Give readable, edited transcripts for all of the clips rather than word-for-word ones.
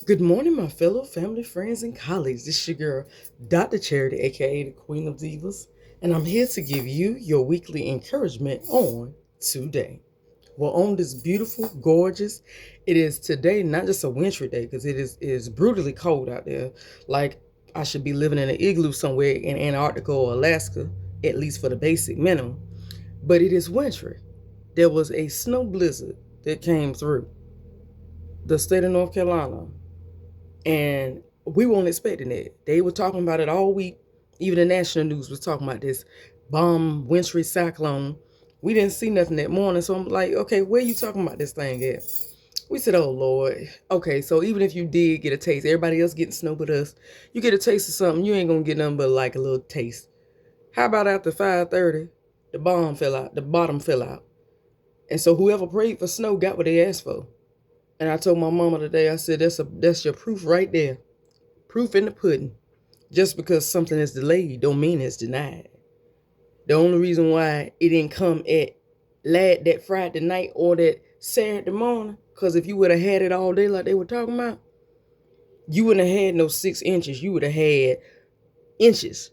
Good morning, my fellow family, friends, and colleagues. This is your girl, Dr. Charity, aka the Queen of Divas, and I'm here to give you your weekly encouragement on today. Well, on this beautiful, gorgeous, it is today not just a wintry day because it is brutally cold out there. Like I should be living in an igloo somewhere in Antarctica or Alaska, at least for the basic minimum. But it is wintry. There was a snow blizzard that came through the state of North Carolina. And we weren't expecting it. They were talking about it all week. Even the national news was talking about this bomb wintry cyclone. We didn't see nothing that morning. So I'm like, okay, where you talking about this thing at? We said, oh, Lord. Okay, so even if you did get a taste, everybody else getting snow but us, you get a taste of something, you ain't going to get nothing but like a little taste. How about after 5:30, the bomb fell out, the bottom fell out. And so whoever prayed for snow got what they asked for. And I told my mama today, I said, that's your proof right there. Proof in the pudding. Just because something is delayed don't mean it's denied. The only reason why it didn't come at that Friday night or that Saturday morning, because if you would have had it all day like they were talking about, you wouldn't have had no 6 inches. You would have had inches.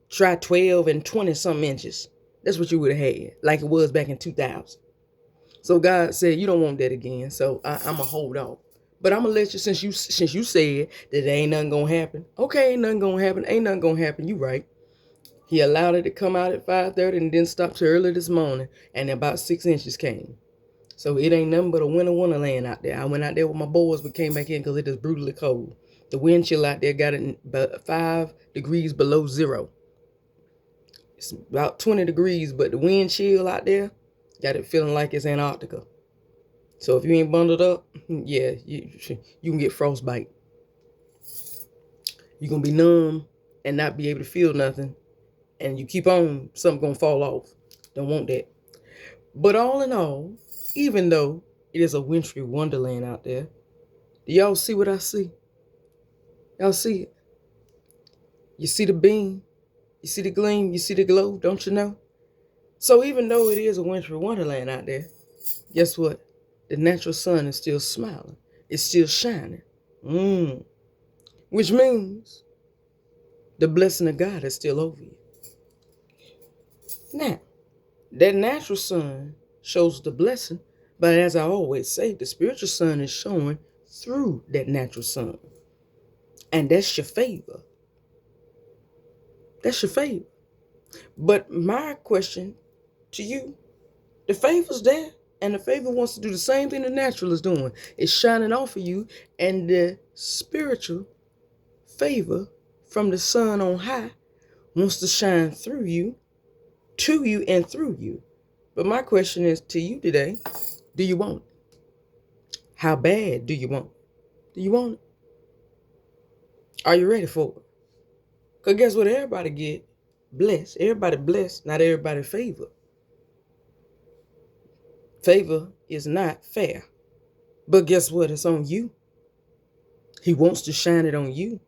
Try 12 and 20 some inches. That's what you would have had, like it was back in 2000. So God said, you don't want that again. So I'm going to hold off. But I'm going to let you, since you said that there ain't nothing going to happen. Okay, ain't nothing going to happen. Ain't nothing going to happen. You right. He allowed it to come out at 5:30 and didn't stop till early this morning. And about 6 inches came. So it ain't nothing but a winter wonderland out there. I went out there with my boys but came back in because it is brutally cold. The wind chill out there got it about 5 degrees below zero. It's about 20 degrees, but the wind chill out there got it feeling like it's Antarctica. So if you ain't bundled up, yeah, you can get frostbite. You're going to be numb and not be able to feel nothing. And you keep on, something going to fall off. Don't want that. But all in all, even though it is a wintry wonderland out there, do y'all see what I see? Y'all see it? You see the beam? You see the gleam? You see the glow? Don't you know? So even though it is a wintry wonderland out there, guess what? The natural sun is still smiling. It's still shining. Which means the blessing of God is still over you. Now, that natural sun shows the blessing, but as I always say, the spiritual sun is showing through that natural sun. And that's your favor. That's your favor. But my question to you, the favor's there, and the favor wants to do the same thing the natural is doing. It's shining off of you, and the spiritual favor from the sun on high wants to shine through you, to you, and through you. But my question is to you today, do you want it? How bad do you want it? Do you want it? Are you ready for it? Because guess what? Everybody get blessed. Everybody blessed, not everybody favor. Favor is not fair. But guess what? It's on you. He wants to shine it on you.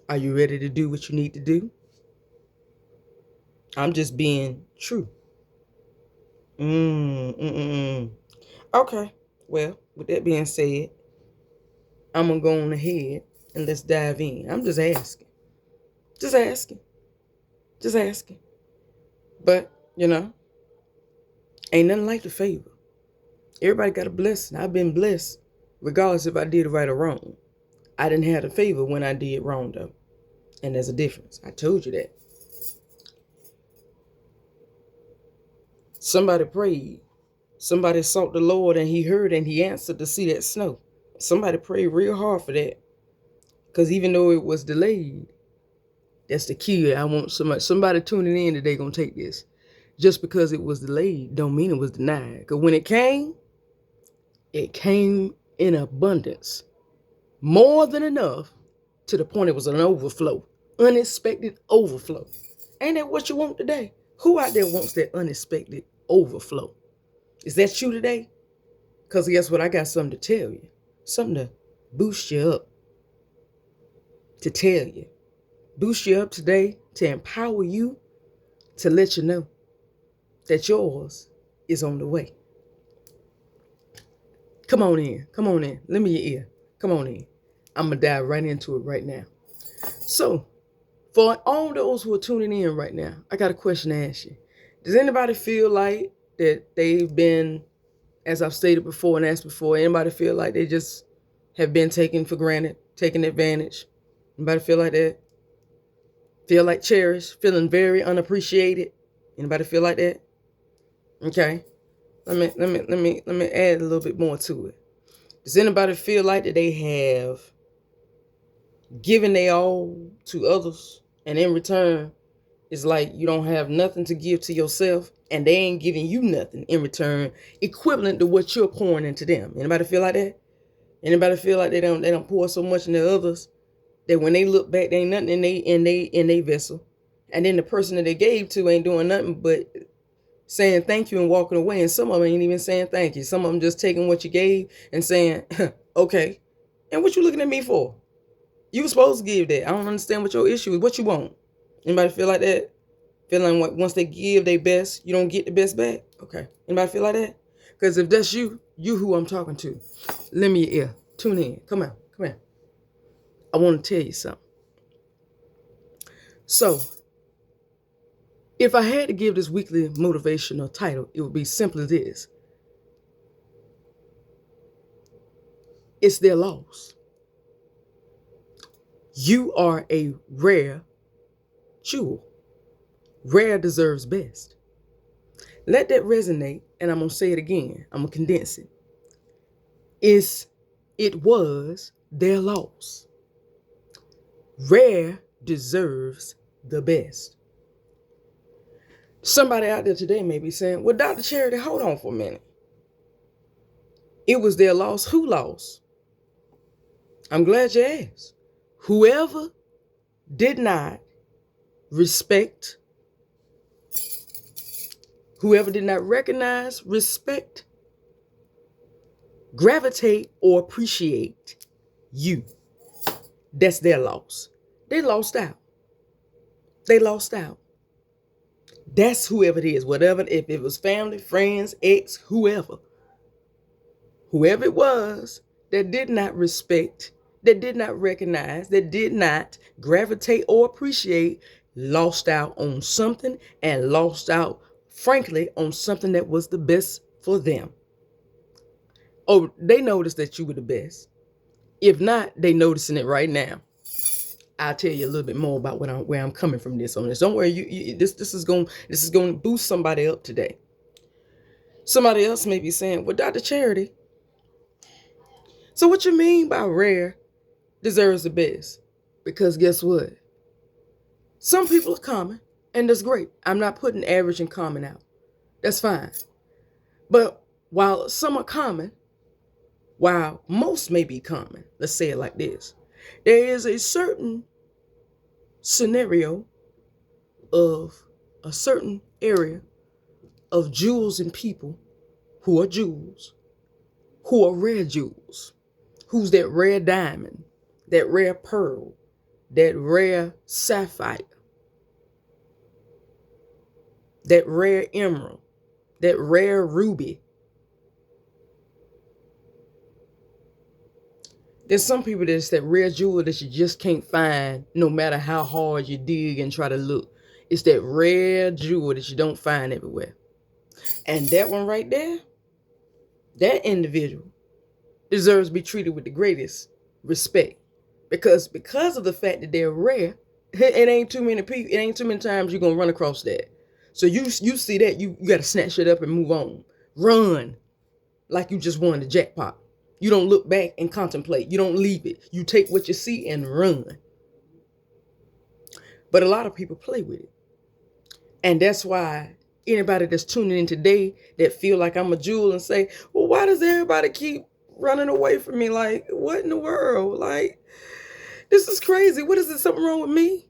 Are you ready to do what you need to do? I'm just being true. Okay. Well, with that being said, I'm going to go on ahead and let's dive in. I'm just asking. Just asking. Just asking. But, ain't nothing like the favor. Everybody got a blessing. I've been blessed regardless if I did right or wrong. I didn't have the favor when I did wrong, though. And there's a difference. I told you that. Somebody prayed. Somebody sought the Lord and he heard and he answered to see that snow. Somebody prayed real hard for that. Because even though it was delayed, that's the key. I want somebody tuning in today going to take this. Just because it was delayed don't mean it was denied. Because when it came in abundance. More than enough to the point it was an overflow. Unexpected overflow. Ain't that what you want today? Who out there wants that unexpected overflow? Is that you today? Because guess what? I got something to tell you. Something to boost you up. To tell you. Boost you up today to empower you to let you know that yours is on the way. Come on in. Come on in. Lend me your ear. Come on in. I'm going to dive right into it right now. So, for all those who are tuning in right now, I got a question to ask you. Does anybody feel like that they've been, as I've stated before and asked before, anybody feel like they just have been taken for granted, taken advantage? Anybody feel like that? Feel like cherished, feeling very unappreciated? Anybody feel like that? Okay. Let me add a little bit more to it. Does anybody feel like that they have given their all to others, and in return, it's like you don't have nothing to give to yourself, and they ain't giving you nothing in return, equivalent to what you're pouring into them? Anybody feel like that? Anybody feel like they don't pour so much into others that when they look back, they ain't nothing in they vessel, and then the person that they gave to ain't doing nothing but saying thank you and walking away, and some of them ain't even saying thank you. Some of them just taking what you gave and saying, okay, and what you looking at me for? You were supposed to give that. I don't understand what your issue is. What you want? Anybody feel like that? Feeling like once they give their best, you don't get the best back? Okay. Anybody feel like that? Because if that's you who I'm talking to. Lend me your ear. Tune in. Come on. Come here. I want to tell you something. So, if I had to give this weekly motivational title, it would be simply this. It's their loss. You are a rare jewel. Rare deserves best. Let that resonate, and I'm going to say it again. I'm going to condense it. It was their loss. Rare deserves the best. Somebody out there today may be saying, well, Dr. Charity, hold on for a minute. It was their loss. Who lost? I'm glad you asked. Whoever did not respect, whoever did not recognize, respect, gravitate, or appreciate you, that's their loss. They lost out. They lost out. That's whoever it is, whatever, if it was family, friends, ex, whoever it was that did not respect, that did not recognize, that did not gravitate or appreciate, lost out on something, and lost out, frankly, on something that was the best for them. Oh, they noticed that you were the best. If not, they noticing it right now. I'll tell you a little bit more about where I'm coming from this on this. Don't worry, this is going to boost somebody up today. Somebody else may be saying, well, Dr. Charity, so what you mean by rare deserves the best? Because guess what? Some people are common, and that's great. I'm not putting average and common out. That's fine. But while some are common, while most may be common, let's say it like this, there is a certain scenario of a certain area of jewels and people who are jewels, who are rare jewels, who's that rare diamond, that rare pearl, that rare sapphire, that rare emerald, that rare ruby. There's some people that's that rare jewel that you just can't find no matter how hard you dig and try to look. It's that rare jewel that you don't find everywhere. And that one right there, that individual deserves to be treated with the greatest respect. Because of the fact that they're rare, it ain't too many people, it ain't too many times you're going to run across that. So you see that, you got to snatch it up and move on. Run like you just won the jackpot. You don't look back and contemplate. You don't leave it. You take what you see and run. But a lot of people play with it. And that's why anybody that's tuning in today that feel like I'm a jewel and say, well, why does everybody keep running away from me? Like, what in the world? Like, this is crazy. What is it? Something wrong with me?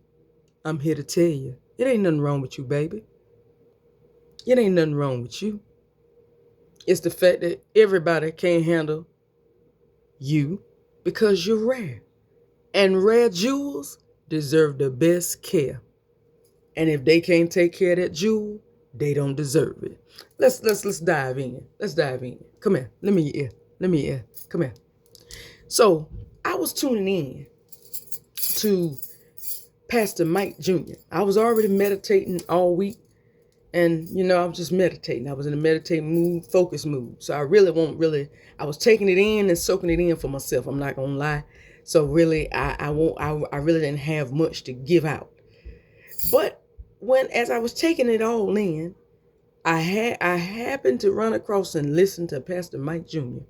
I'm here to tell you, it ain't nothing wrong with you, baby. It ain't nothing wrong with you. It's the fact that everybody can't handle you because you're rare. And rare jewels deserve the best care. And if they can't take care of that jewel, they don't deserve it. Let's dive in. Let's dive in. Come here. Let me your ear. Come here. So was tuning in to Pastor Mike Jr. I was already meditating all week. And, I was just meditating. I was in a meditating mood, focus mood. So I I was taking it in and soaking it in for myself. I'm not going to lie. So really, I really didn't have much to give out. But as I was taking it all in, I happened to run across and listen to Pastor Mike Jr.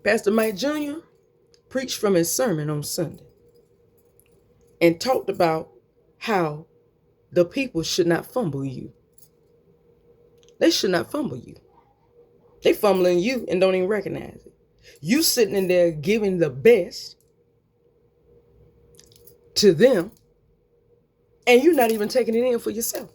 Pastor Mike Jr. preached from his sermon on Sunday and talked about how the people should not fumble you. They should not fumble you. They fumbling you and don't even recognize it. You sitting in there giving the best to them, and you're not even taking it in for yourself.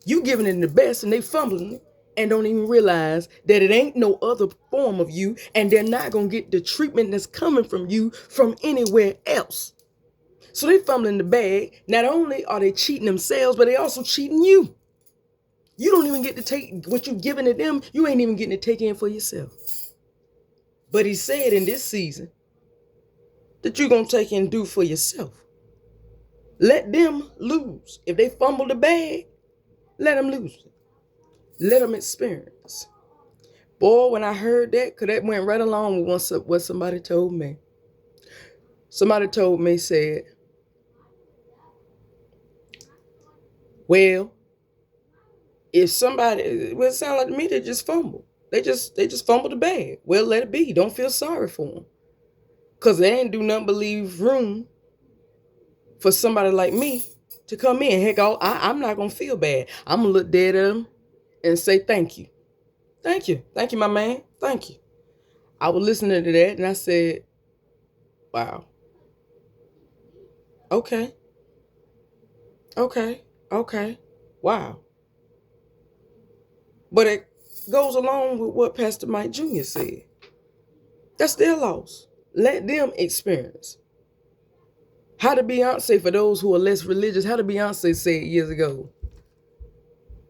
You giving it the best and they fumbling it and don't even realize that it ain't no other form of you, and they're not going to get the treatment that's coming from you from anywhere else. So they fumbling the bag. Not only are they cheating themselves, but they also cheating you. You don't even get to take what you're giving to them. You ain't even getting to take in for yourself. But he said in this season that you're going to take and do for yourself. Let them lose. If they fumble the bag, let them lose it. Let them experience. Boy, when I heard that, because that went right along with what somebody told me. Somebody told me, said, well, if somebody, it sound like to me, they just fumble. They just fumble the bag. Well, let it be. Don't feel sorry for them. Because they ain't do nothing but leave room for somebody like me to come in. Heck, I'm not going to feel bad. I'm going to look dead at them and say thank you. Thank you. Thank you, my man. Thank you. I was listening to that and I said, wow. Okay. Wow. But it goes along with what Pastor Mike Jr. said. That's their loss. Let them experience. How did Beyonce, for those who are less religious, how did Beyonce say it years ago?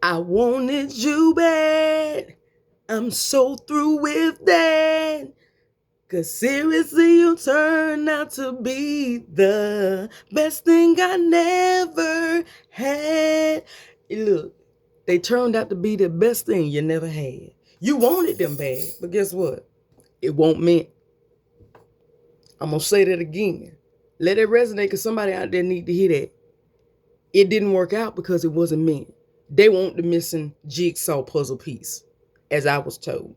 I wanted you bad. I'm so through with that. 'Cause seriously, you turned out to be the best thing I never had. Look, they turned out to be the best thing you never had. You wanted them bad, but guess what? It won't meant. I'm going to say that again. Let it resonate, because somebody out there need to hear that. It didn't work out because it wasn't meant. They want the missing jigsaw puzzle piece, as I was told.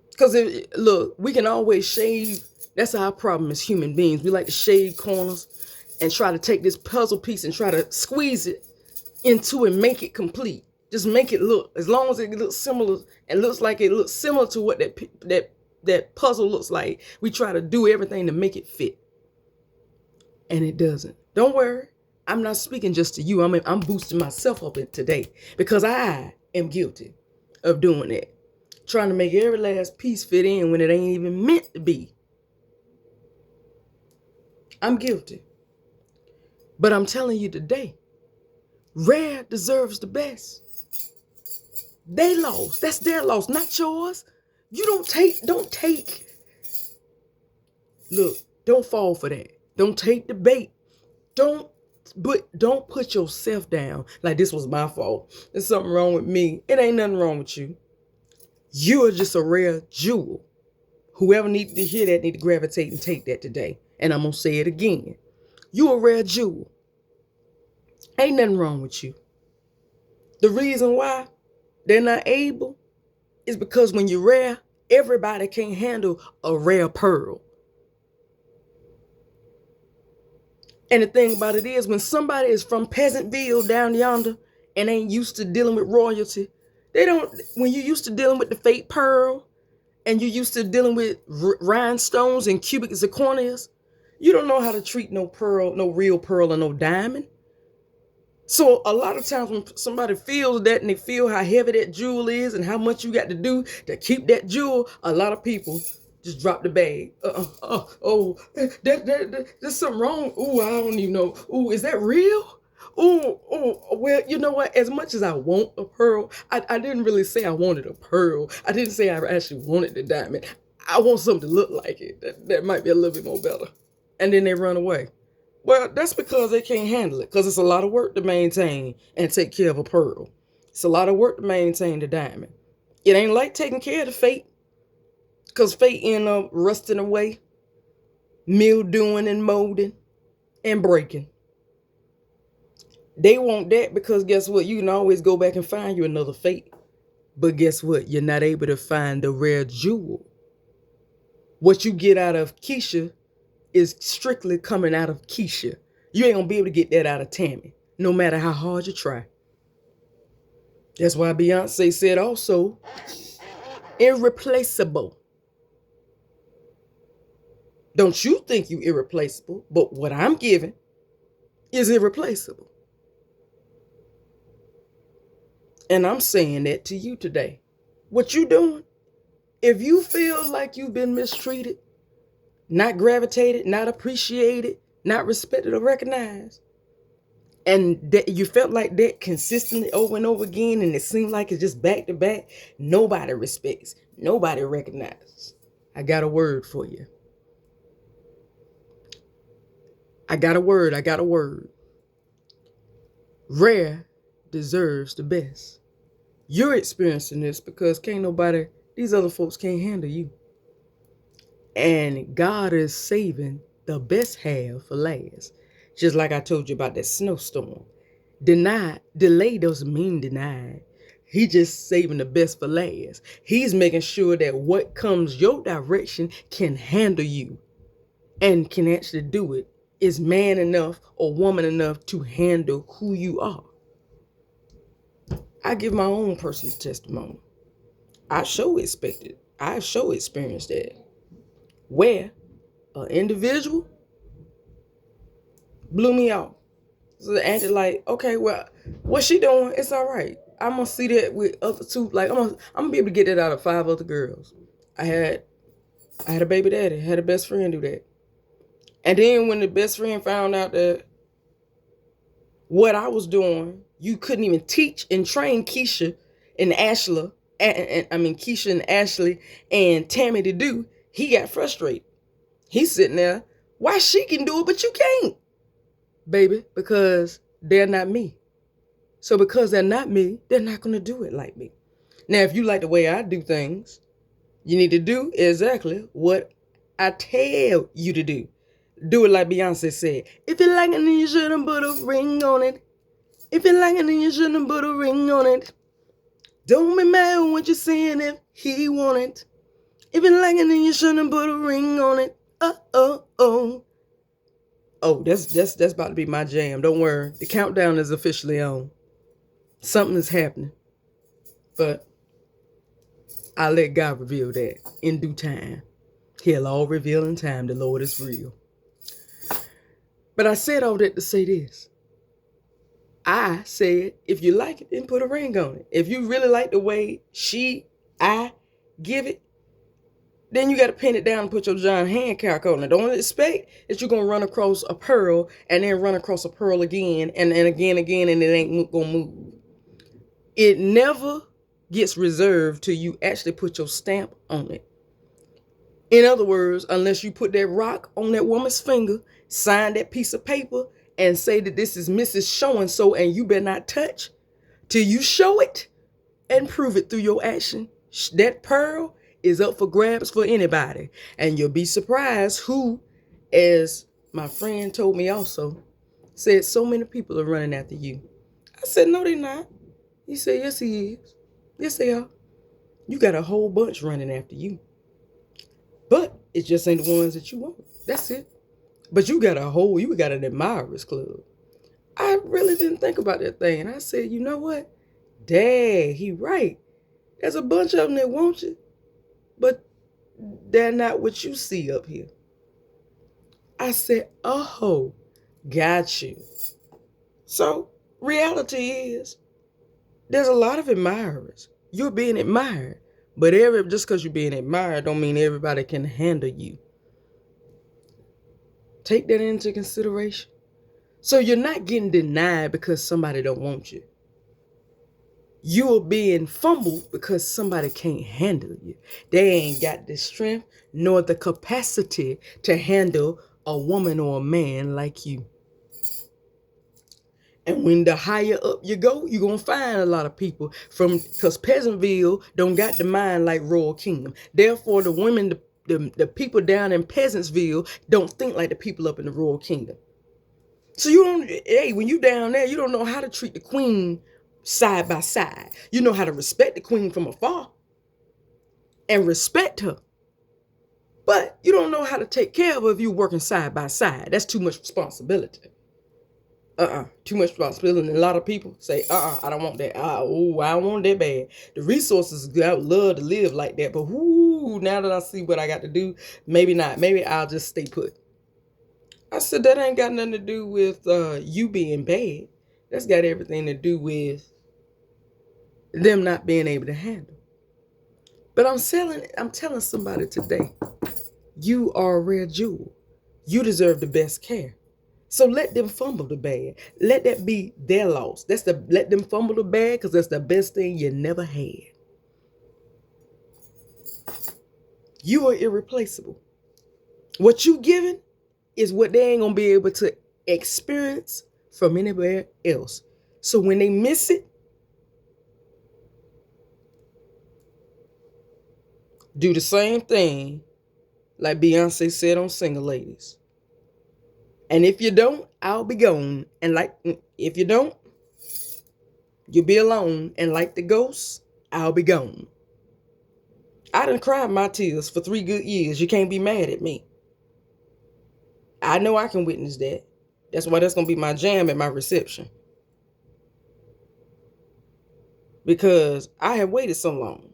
Because, look, we can always shave. That's our problem as human beings. We like to shave corners and try to take this puzzle piece and try to squeeze it into and make it complete. Just make it look, as long as it looks similar and looks like it looks similar to what that puzzle looks like, we try to do everything to make it fit. And it doesn't. Don't worry. I'm not speaking just to you. I'm boosting myself up today because I am guilty of doing that. Trying to make every last piece fit in when it ain't even meant to be. I'm guilty. But I'm telling you today, Rare deserves the best. They lost. That's their loss, not yours. You don't take. Look, don't fall for that. Don't take the bait. Don't put yourself down like this was my fault. There's something wrong with me. It ain't nothing wrong with you. You are just a rare jewel. Whoever needs to hear that need to gravitate and take that today. And I'm going to say it again. You a rare jewel. Ain't nothing wrong with you. The reason why they're not able is because when you're rare, everybody can't handle a rare pearl. And the thing about it is, when somebody is from Peasantville down yonder and ain't used to dealing with royalty, when you're used to dealing with the fake pearl and you're used to dealing with rhinestones and cubic zirconias, you don't know how to treat no pearl, no real pearl or no diamond. So a lot of times when somebody feels that and they feel how heavy that jewel is and how much you got to do to keep that jewel, a lot of people just drop the bag. There's something wrong. I don't even know. Is that real? Well, you know what? As much as I want a pearl, I didn't really say I wanted a pearl. I didn't say I actually wanted the diamond. I want something to look like it. That might be a little bit more better. And then they run away. Well, that's because they can't handle it. Because it's a lot of work to maintain and take care of a pearl. It's a lot of work to maintain the diamond. It ain't like taking care of the fate. Because fate end up rusting away, mildewing and molding and breaking. They want that because guess what? You can always go back and find you another fate. But guess what? You're not able to find the rare jewel. What you get out of Keisha is strictly coming out of Keisha. You ain't gonna be able to get that out of Tammy, no matter how hard you try. That's why Beyonce said also, irreplaceable. Don't you think you irreplaceable, but what I'm giving is irreplaceable. And I'm saying that to you today. What you doing? If you feel like you've been mistreated, not gravitated, not appreciated, not respected or recognized, and that you felt like that consistently over and over again, and it seemed like it's just back to back, nobody respects, nobody recognizes. I got a word for you. I got a word. Rare deserves the best. You're experiencing this because these other folks can't handle you. And God is saving the best half for last. Just like I told you about that snowstorm. Delay doesn't mean denied. He just saving the best for last. He's making sure that what comes your direction can handle you and can actually do it. Is man enough or woman enough to handle who you are? I give my own personal testimony. I sure experienced that. Where an individual blew me off. So the auntie like, okay, well, what she doing? It's all right. I'm gonna see that with other two. Like I'm gonna be able to get that out of 5 other girls. I had a baby daddy, had a best friend do that. And then when the best friend found out that what I was doing, you couldn't even teach and train Keisha and Ashley, Keisha and Ashley and Tammy to do, he got frustrated. He's sitting there, why she can do it, but you can't? Baby, because they're not me. So because they're not me, they're not going to do it like me. Now, if you like the way I do things, you need to do exactly what I tell you to do. Do it like Beyonce said. If you like it, then you shouldn't put a ring on it. If you like it, then you shouldn't put a ring on it. Don't be mad when what you're saying if he want it. If you like it, then you shouldn't put a ring on it. Oh. Oh, that's about to be my jam. Don't worry. The countdown is officially on. Something is happening. But I'll let God reveal that in due time. He'll all reveal in time. The Lord is real. But I said all that to say this. I said, if you like it, then put a ring on it. If you really like the way I give it, then you got to pin it down and put your John Hancock on it. Don't expect that you're going to run across a pearl and then run across a pearl again and again, and it ain't going to move. It never gets reserved till you actually put your stamp on it. In other words, unless you put that rock on that woman's finger, sign that piece of paper, and say that this is Mrs. So-and-so, and you better not touch till you show it and prove it through your action. That pearl is up for grabs for anybody. And you'll be surprised who, as my friend told me also, said so many people are running after you. I said, no, they're not. He said, yes, he is. Yes, they are. You got a whole bunch running after you. But it just ain't the ones that you want. That's it. But you got an admirers club. I really didn't think about that thing. And I said, you know what? Dad, he right. There's a bunch of them that want you, but they're not what you see up here. I said, oh, got you. So reality is there's a lot of admirers. You're being admired. But just because you're being admired don't mean everybody can handle you. Take that into consideration. So you're not getting denied because somebody don't want you. You are being fumbled because somebody can't handle you. They ain't got the strength nor the capacity to handle a woman or a man like you. And when the higher up you go, you're going to find a lot of people because Peasantville don't got the mind like Royal Kingdom. Therefore, the women, the people down in Peasantsville don't think like the people up in the Royal Kingdom. So you don't, hey, when you down there, you don't know how to treat the queen side by side. You know how to respect the queen from afar and respect her. But you don't know how to take care of her if you're working side by side. That's too much responsibility. Too much responsibility. And a lot of people say, I don't want that. I don't want that bad. The resources, I would love to live like that. But now that I see what I got to do, maybe not. Maybe I'll just stay put. I said, that ain't got nothing to do with you being bad. That's got everything to do with them not being able to handle. But I'm telling somebody today, you are a rare jewel. You deserve the best care. So let them fumble the bag. Let that be their loss. Let them fumble the bag because that's the best thing you never had. You are irreplaceable. What you giving is what they ain't gonna be able to experience from anywhere else. So when they miss it, do the same thing like Beyonce said on Single Ladies. And if you don't, I'll be gone. And like, if you don't, you'll be alone. And like the ghost, I'll be gone. I done cried my tears for 3 good years. You can't be mad at me. I know I can witness that. That's why that's going to be my jam at my reception. Because I have waited so long.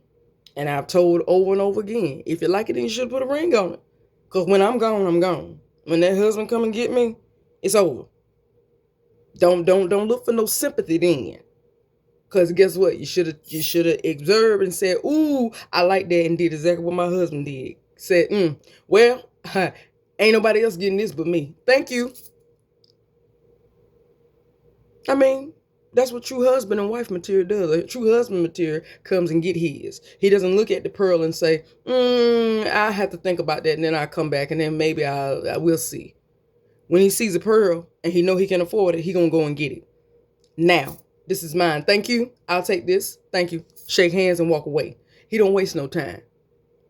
And I've told over and over again, if you like it, then you should put a ring on it. Because when I'm gone, I'm gone. When that husband come and get me, it's over. Don't look for no sympathy then. Because guess what? You should have observed and said, ooh, I like that, and did exactly what my husband did. Said, well, ain't nobody else getting this but me. Thank you. I mean, that's what true husband and wife material does. A true husband material comes and get his. He doesn't look at the pearl and say, I have to think about that, and then I'll come back, and then maybe I will see. When he sees a pearl and he know he can afford it, he gonna go and get it. Now, this is mine. Thank you. I'll take this. Thank you. Shake hands and walk away. He don't waste no time.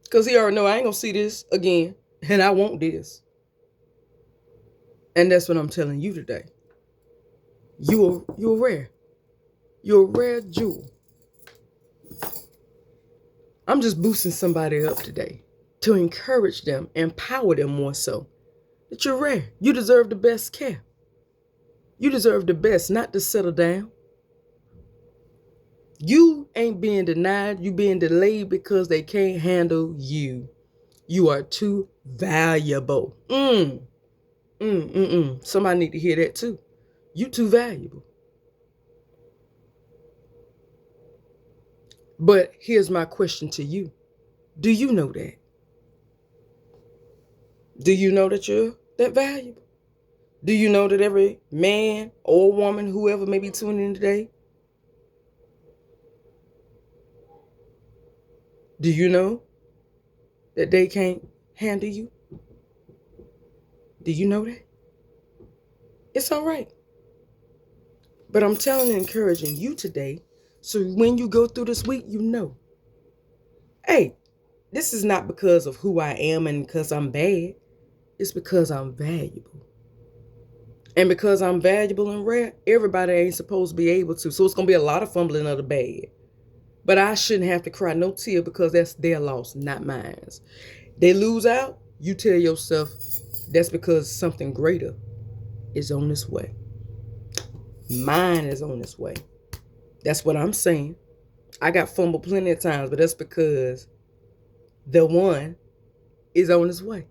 Because he already know I ain't going to see this again. And I want this. And that's what I'm telling you today. You're rare. You're a rare jewel. I'm just boosting somebody up today to encourage them, empower them more so. That you're rare. You deserve the best care. You deserve the best, not to settle down. You ain't being denied. You being delayed because they can't handle you. You are too valuable. Somebody need to hear that too. You too valuable. But here's my question to you. Do you know that? Do you know that you're that valuable? Do you know that every man or woman, whoever may be tuning in today, do you know that they can't handle you? Do you know that? It's all right. But I'm telling and encouraging you today, so when you go through this week, you know, hey, this is not because of who I am and because I'm bad. It's because I'm valuable. And because I'm valuable and rare, everybody ain't supposed to be able to. So it's going to be a lot of fumbling of the bag. But I shouldn't have to cry no tear because that's their loss, not mine. They lose out, you tell yourself that's because something greater is on its way. Mine is on its way. That's what I'm saying. I got fumbled plenty of times, but that's because the one is on its way.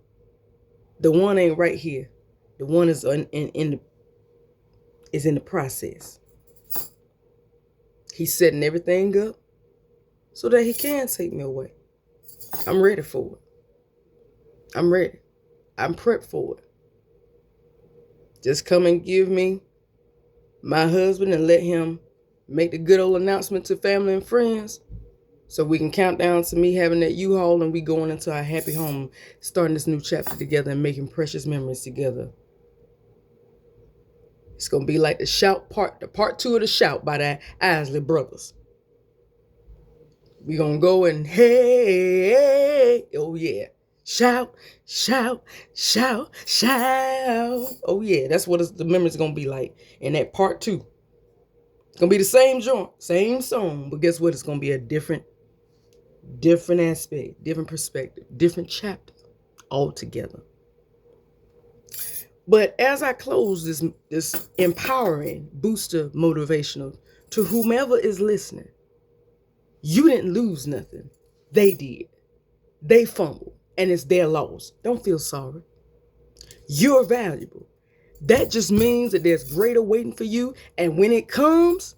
The one ain't right here. The one is in the process. He's setting everything up so that he can take me away. I'm ready for it. I'm ready. I'm prepped for it. Just come and give me my husband and let him make the good old announcement to family and friends so we can count down to me having that U-Haul and we going into our happy home, starting this new chapter together and making precious memories together. It's going to be like the part two of the Shout by the Isley Brothers. We going to go and hey, oh yeah. Shout, shout, shout, shout. Oh yeah, that's what the memories going to be like in that part two. It's going to be the same joint, same song, but guess what? It's going to be a different aspect, different perspective, different chapter altogether. But as I close this empowering, booster, motivational, to whomever is listening, you didn't lose nothing. They did. They fumbled, and it's their loss. Don't feel sorry. You're valuable. That just means that there's greater waiting for you, and when it comes,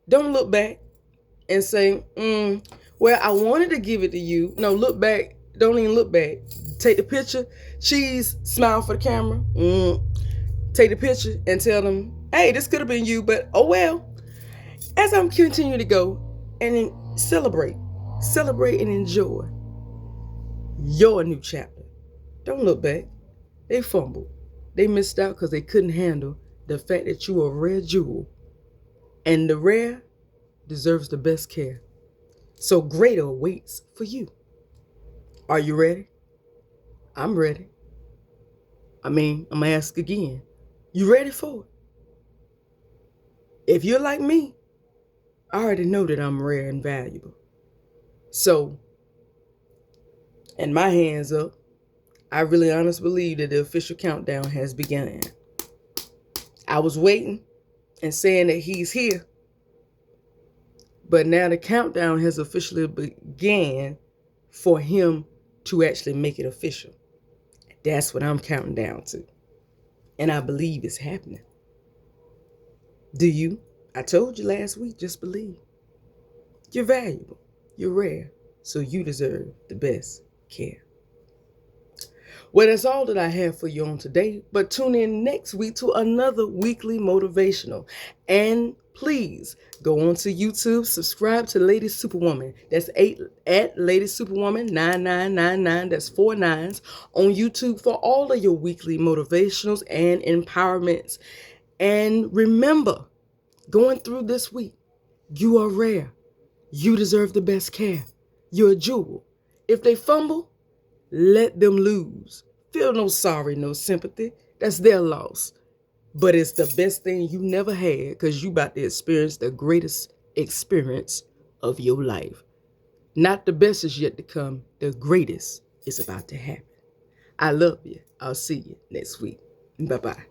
don't look back and say, well, I wanted to give it to you. No, look back. Don't even look back. Take the picture. Cheese, smile for the camera. Take the picture and tell them, hey, this could have been you, but oh well. As I'm continuing to go and celebrate and enjoy your new chapter. Don't look back. They fumbled. They missed out because they couldn't handle the fact that you are a rare jewel. And the rare deserves the best care. So greater waits for you. Are you ready? I'm ready. I'm going to ask again. You ready for it? If you're like me, I already know that I'm rare and valuable. So, and my hands up, I really honestly believe that the official countdown has begun. I was waiting and saying that he's here. But now the countdown has officially began for him to actually make it official. That's what I'm counting down to. And I believe it's happening. Do you? I told you last week, just believe. You're valuable. You're rare. So you deserve the best care. Well, that's all that I have for you on today. But tune in next week to another weekly motivational. And please go on to YouTube, subscribe to Lady Superwoman. That's at Lady Superwoman 9999. That's 4 9s on YouTube for all of your weekly motivationals and empowerments. And remember, going through this week, you are rare. You deserve the best care. You're a jewel. If they fumble, let them lose. Feel no sorry, no sympathy. That's their loss. But it's the best thing you never had because you about to experience the greatest experience of your life. Not the best is yet to come. The greatest is about to happen. I love you. I'll see you next week. Bye-bye.